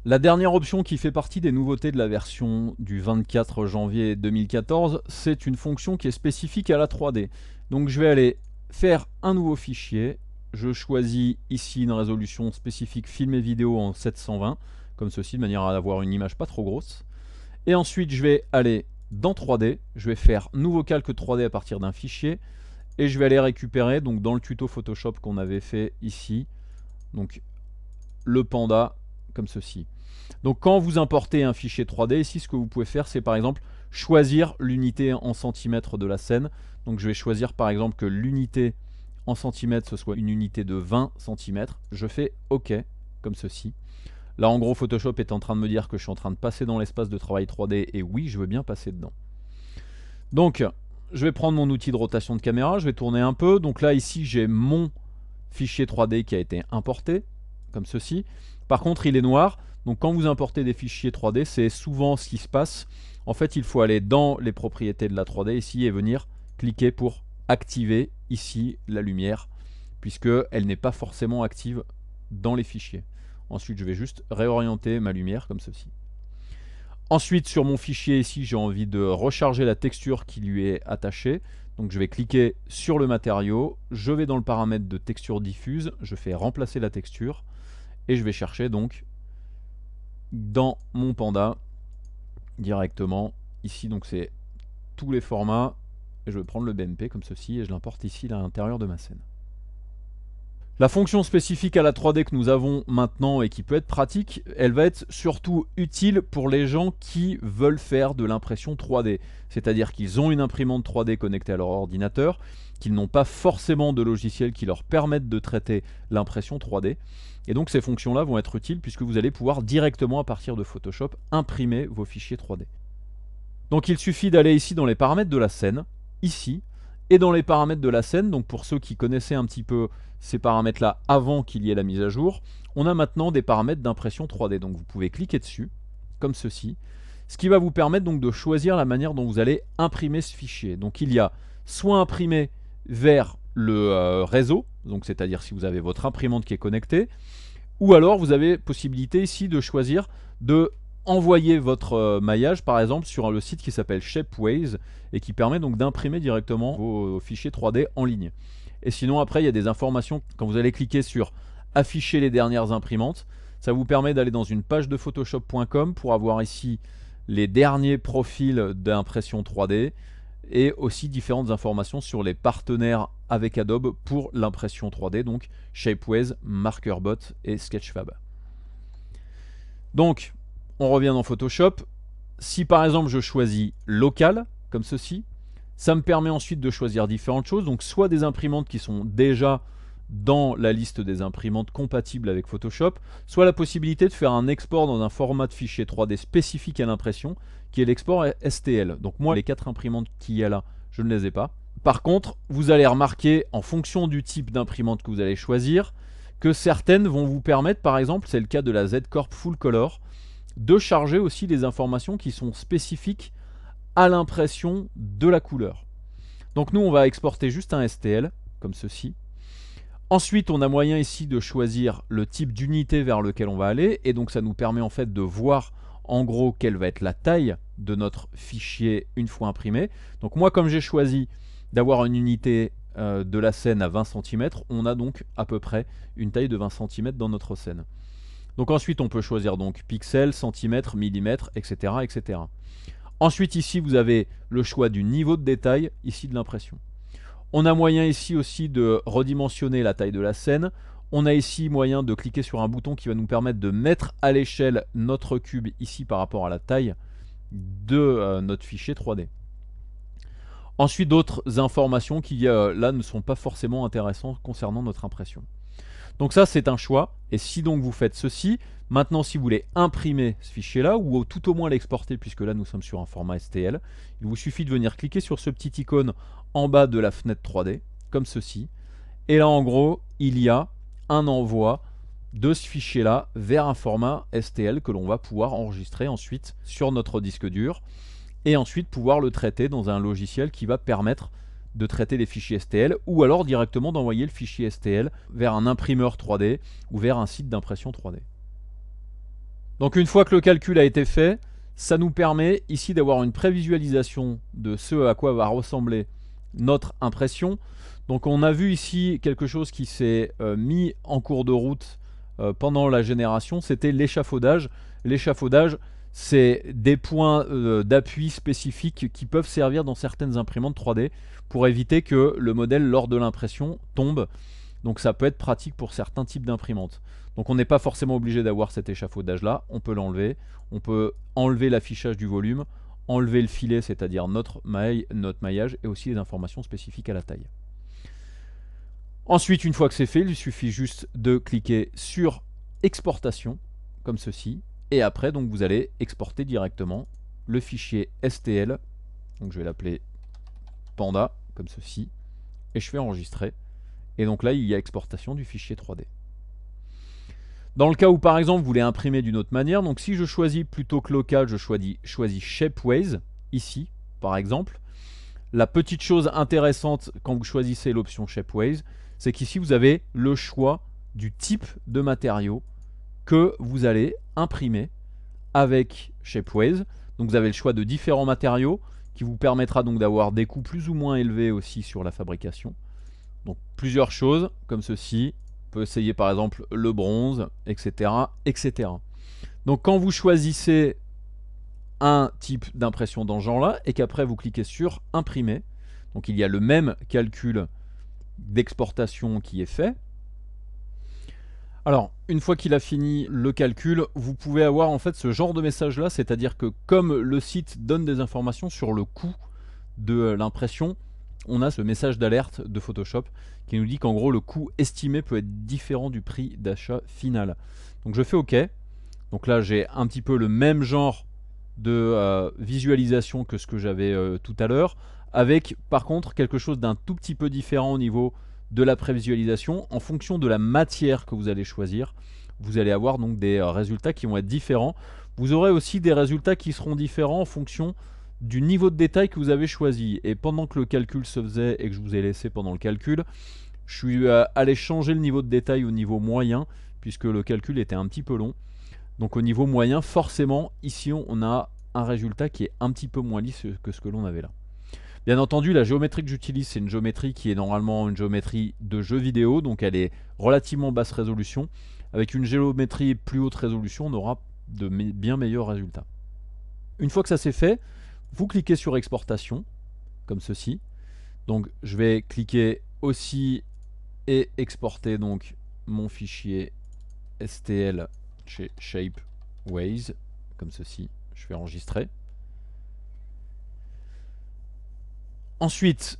La dernière option qui fait partie des nouveautés de la version du 24 janvier 2014, c'est une fonction qui est spécifique à la 3D. Donc je vais aller faire un nouveau fichier. Je choisis ici une résolution spécifique film et vidéo en 720, comme ceci, de manière à avoir une image pas trop grosse. Et ensuite, je vais aller dans 3D. Je vais faire nouveau calque 3D à partir d'un fichier. Et je vais aller récupérer, donc dans le tuto Photoshop qu'on avait fait ici, donc le panda, comme ceci. Donc quand vous importez un fichier 3D, ici ce que vous pouvez faire, c'est par exemple choisir l'unité en centimètres de la scène. Donc je vais choisir par exemple que l'unité en centimètres, ce soit une unité de 20 centimètres. Je fais OK, comme ceci. Là en gros Photoshop est en train de me dire que je suis en train de passer dans l'espace de travail 3D, et oui, je veux bien passer dedans. Donc je vais prendre mon outil de rotation de caméra, je vais tourner un peu. Donc là ici j'ai mon fichier 3D qui a été importé, comme ceci. Par contre il est noir, donc quand vous importez des fichiers 3D, c'est souvent ce qui se passe. En fait il faut aller dans les propriétés de la 3D ici et venir cliquer pour activer ici la lumière, puisque elle n'est pas forcément active dans les fichiers. Ensuite je vais juste réorienter ma lumière comme ceci. Ensuite, sur mon fichier ici, j'ai envie de recharger la texture qui lui est attachée. Donc je vais cliquer sur le matériau, je vais dans le paramètre de texture diffuse, je fais remplacer la texture, et je vais chercher donc dans mon panda directement, ici donc c'est tous les formats, et je vais prendre le BMP comme ceci, et je l'importe ici à l'intérieur de ma scène. La fonction spécifique à la 3D que nous avons maintenant et qui peut être pratique, elle va être surtout utile pour les gens qui veulent faire de l'impression 3D. C'est-à-dire qu'ils ont une imprimante 3D connectée à leur ordinateur, qu'ils n'ont pas forcément de logiciel qui leur permettent de traiter l'impression 3D. Et donc ces fonctions-là vont être utiles puisque vous allez pouvoir directement à partir de Photoshop imprimer vos fichiers 3D. Donc il suffit d'aller ici dans les paramètres de la scène, ici, et dans les paramètres de la scène, donc pour ceux qui connaissaient un petit peu ces paramètres-là avant qu'il y ait la mise à jour, on a maintenant des paramètres d'impression 3D. Donc vous pouvez cliquer dessus, comme ceci, ce qui va vous permettre donc de choisir la manière dont vous allez imprimer ce fichier. Donc il y a soit imprimer vers le réseau, donc c'est-à-dire si vous avez votre imprimante qui est connectée, ou alors vous avez possibilité ici de choisir de envoyer votre maillage par exemple sur le site qui s'appelle Shapeways et qui permet donc d'imprimer directement vos fichiers 3D en ligne. Et sinon après il y a des informations, quand vous allez cliquer sur afficher les dernières imprimantes, ça vous permet d'aller dans une page de photoshop.com pour avoir ici les derniers profils d'impression 3D et aussi différentes informations sur les partenaires avec Adobe pour l'impression 3D, donc Shapeways, MarkerBot et Sketchfab. Donc on revient dans Photoshop. Si par exemple je choisis local, comme ceci, ça me permet ensuite de choisir différentes choses. Donc soit des imprimantes qui sont déjà dans la liste des imprimantes compatibles avec Photoshop, soit la possibilité de faire un export dans un format de fichier 3D spécifique à l'impression, qui est l'export STL. Donc moi, les 4 imprimantes qu'il y a là, je ne les ai pas. Par contre, vous allez remarquer, en fonction du type d'imprimante que vous allez choisir, que certaines vont vous permettre, par exemple, c'est le cas de la Z-Corp Full Color, de charger aussi les informations qui sont spécifiques à l'impression de la couleur. Donc nous on va exporter juste un STL comme ceci. Ensuite on a moyen ici de choisir le type d'unité vers lequel on va aller, et donc ça nous permet en fait de voir en gros quelle va être la taille de notre fichier une fois imprimé. Donc moi comme j'ai choisi d'avoir une unité de la scène à 20 cm, on a donc à peu près une taille de 20 cm dans notre scène. Donc ensuite on peut choisir donc pixels, centimètres, millimètres, etc., etc. Ensuite ici vous avez le choix du niveau de détail ici de l'impression. On a moyen ici aussi de redimensionner la taille de la scène. On a ici moyen de cliquer sur un bouton qui va nous permettre de mettre à l'échelle notre cube ici par rapport à la taille de notre fichier 3D. Ensuite d'autres informations qui là ne sont pas forcément intéressantes concernant notre impression. Donc ça c'est un choix, et si donc vous faites ceci, maintenant si vous voulez imprimer ce fichier là, ou tout au moins l'exporter, puisque là nous sommes sur un format STL, il vous suffit de venir cliquer sur ce petit icône en bas de la fenêtre 3D, comme ceci, et là en gros il y a un envoi de ce fichier là vers un format STL que l'on va pouvoir enregistrer ensuite sur notre disque dur, et ensuite pouvoir le traiter dans un logiciel qui va permettre de traiter les fichiers STL, ou alors directement d'envoyer le fichier STL vers un imprimeur 3D ou vers un site d'impression 3D. Donc une fois que le calcul a été fait, ça nous permet ici d'avoir une prévisualisation de ce à quoi va ressembler notre impression. Donc on a vu ici quelque chose qui s'est mis en cours de route pendant la génération, c'était l'échafaudage. L'échafaudage, c'est des points d'appui spécifiques qui peuvent servir dans certaines imprimantes 3D pour éviter que le modèle lors de l'impression tombe. Donc ça peut être pratique pour certains types d'imprimantes. Donc on n'est pas forcément obligé d'avoir cet échafaudage là, on peut l'enlever. On peut enlever l'affichage du volume, enlever le filet, c'est-à-dire notre maillage, et aussi les informations spécifiques à la taille. Ensuite, une fois que c'est fait, il suffit juste de cliquer sur exportation, comme ceci, et après donc vous allez exporter directement le fichier STL, donc je vais l'appeler Panda, comme ceci, et je fais enregistrer, et donc là il y a exportation du fichier 3D. Dans le cas où par exemple vous voulez imprimer d'une autre manière, donc si je choisis plutôt que local, je choisis Shapeways, ici par exemple. La petite chose intéressante quand vous choisissez l'option Shapeways, c'est qu'ici vous avez le choix du type de matériau que vous allez imprimer avec Shapeways. Donc vous avez le choix de différents matériaux qui vous permettra donc d'avoir des coûts plus ou moins élevés aussi sur la fabrication. Donc plusieurs choses comme ceci. On peut essayer par exemple le bronze, etc., etc. Donc quand vous choisissez un type d'impression dans ce genre-là et qu'après vous cliquez sur imprimer, donc il y a le même calcul d'exportation qui est fait. Alors, une fois qu'il a fini le calcul, vous pouvez avoir en fait ce genre de message-là, c'est-à-dire que comme le site donne des informations sur le coût de l'impression, on a ce message d'alerte de Photoshop qui nous dit qu'en gros le coût estimé peut être différent du prix d'achat final. Donc je fais OK. Donc là j'ai un petit peu le même genre de visualisation que ce que j'avais tout à l'heure, avec par contre quelque chose d'un tout petit peu différent au niveau de la prévisualisation. En fonction de la matière que vous allez choisir, vous allez avoir donc des résultats qui vont être différents. Vous aurez aussi des résultats qui seront différents en fonction du niveau de détail que vous avez choisi. Et pendant que le calcul se faisait et que je vous ai laissé pendant le calcul, je suis allé changer le niveau de détail au niveau moyen, puisque le calcul était un petit peu long. Donc au niveau moyen, forcément, ici on a un résultat qui est un petit peu moins lisse que ce que l'on avait là. Bien entendu, la géométrie que j'utilise, c'est une géométrie qui est normalement une géométrie de jeu vidéo, donc elle est relativement basse résolution. Avec une géométrie plus haute résolution, on aura de bien meilleurs résultats. Une fois que ça c'est fait, vous cliquez sur exportation, comme ceci. Donc je vais cliquer aussi et exporter donc mon fichier STL chez Shapeways, comme ceci. Je fais enregistrer. Ensuite,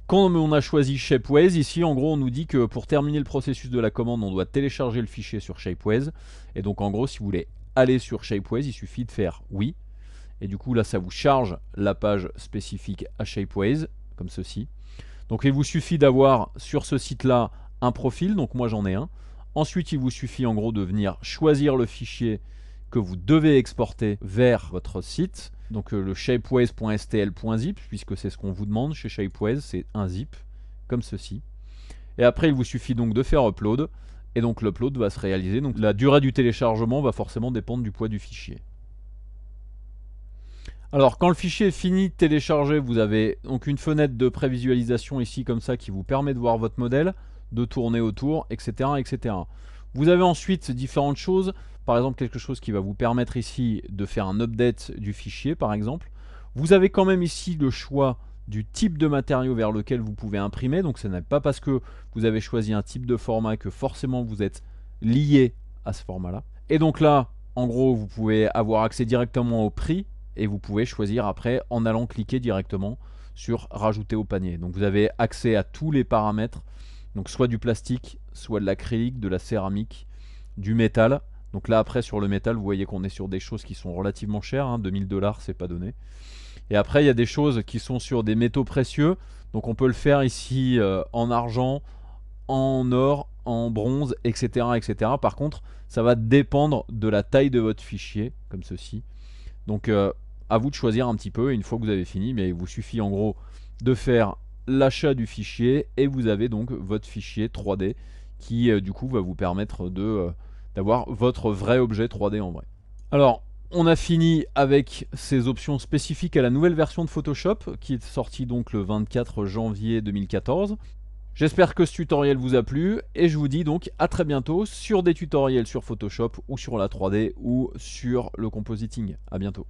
quand on a choisi Shapeways, ici en gros on nous dit que pour terminer le processus de la commande, on doit télécharger le fichier sur Shapeways. Et donc en gros, si vous voulez aller sur Shapeways, il suffit de faire oui. Et du coup là ça vous charge la page spécifique à Shapeways, comme ceci. Donc il vous suffit d'avoir sur ce site là un profil, donc moi j'en ai un. Ensuite il vous suffit en gros de venir choisir le fichier que vous devez exporter vers votre site. Donc le shapeways.stl.zip, puisque c'est ce qu'on vous demande chez Shapeways, c'est un zip, comme ceci. Et après il vous suffit donc de faire upload, et donc l'upload va se réaliser. Donc la durée du téléchargement va forcément dépendre du poids du fichier. Alors quand le fichier est fini de télécharger, vous avez donc une fenêtre de prévisualisation ici comme ça qui vous permet de voir votre modèle, de tourner autour, etc., etc. Vous avez ensuite différentes choses, par exemple quelque chose qui va vous permettre ici de faire un update du fichier par exemple. Vous avez quand même ici le choix du type de matériau vers lequel vous pouvez imprimer, donc ce n'est pas parce que vous avez choisi un type de format que forcément vous êtes lié à ce format là. Et donc là, en gros, vous pouvez avoir accès directement au prix, et vous pouvez choisir après en allant cliquer directement sur rajouter au panier. Donc vous avez accès à tous les paramètres, donc soit du plastique, soit de l'acrylique, de la céramique, du métal. Donc là après sur le métal vous voyez qu'on est sur des choses qui sont relativement chères, hein, 2000 $, c'est pas donné. Et après il y a des choses qui sont sur des métaux précieux, donc on peut le faire ici en argent, en or, en bronze, etc., etc. Par contre ça va dépendre de la taille de votre fichier, comme ceci. Donc à vous de choisir un petit peu, et une fois que vous avez fini, mais il vous suffit en gros de faire l'achat du fichier et vous avez donc votre fichier 3D qui du coup va vous permettre d'avoir votre vrai objet 3D en vrai. Alors, on a fini avec ces options spécifiques à la nouvelle version de Photoshop qui est sortie donc le 24 janvier 2014. J'espère que ce tutoriel vous a plu et je vous dis donc à très bientôt sur des tutoriels sur Photoshop ou sur la 3D ou sur le compositing. À bientôt.